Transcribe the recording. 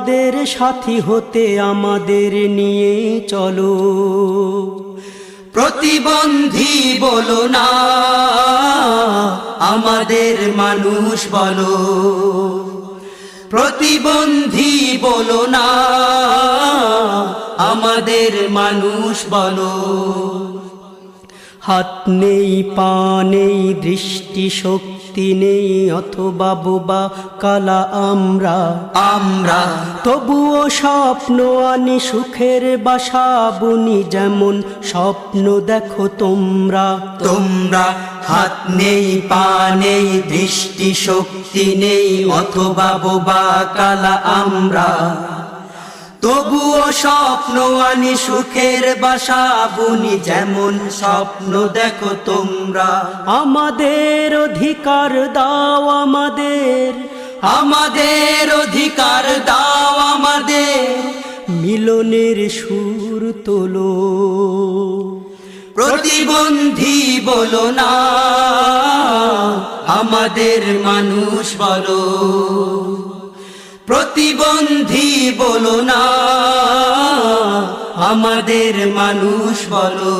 তোমাদের সাথী হতে আমাদের নিয়ে চলো। প্রতিবন্ধী বলো না, আমাদের মানুষ বলো। প্রতিবন্ধী বলো না, আমাদের মানুষ বলো। হাত নেই, পা নেই, দৃষ্টি শক্তি নেই, অথবা বোবা কালা আমরা তবুও স্বপ্ন আনি, সুখের বাসা বুনি, যেমন স্বপ্ন দেখো তোমরা। হাত নেই, পা নেই, দৃষ্টি শক্তি নেই, অথবা বোবা কালা আমরা, তবুও স্বপ্ন আনি, সুখের বাসা বুনি, যেমন স্বপ্ন দেখো তোমরা। আমাদের অধিকার দাও, আমাদের অধিকার দাও, আমাদের মিলনের সুর তোলো। প্রতিবন্ধী বলো না, আমাদের মানুষ বলো। প্রতিবন্ধী বলো না, আমাদের মানুষ বলো।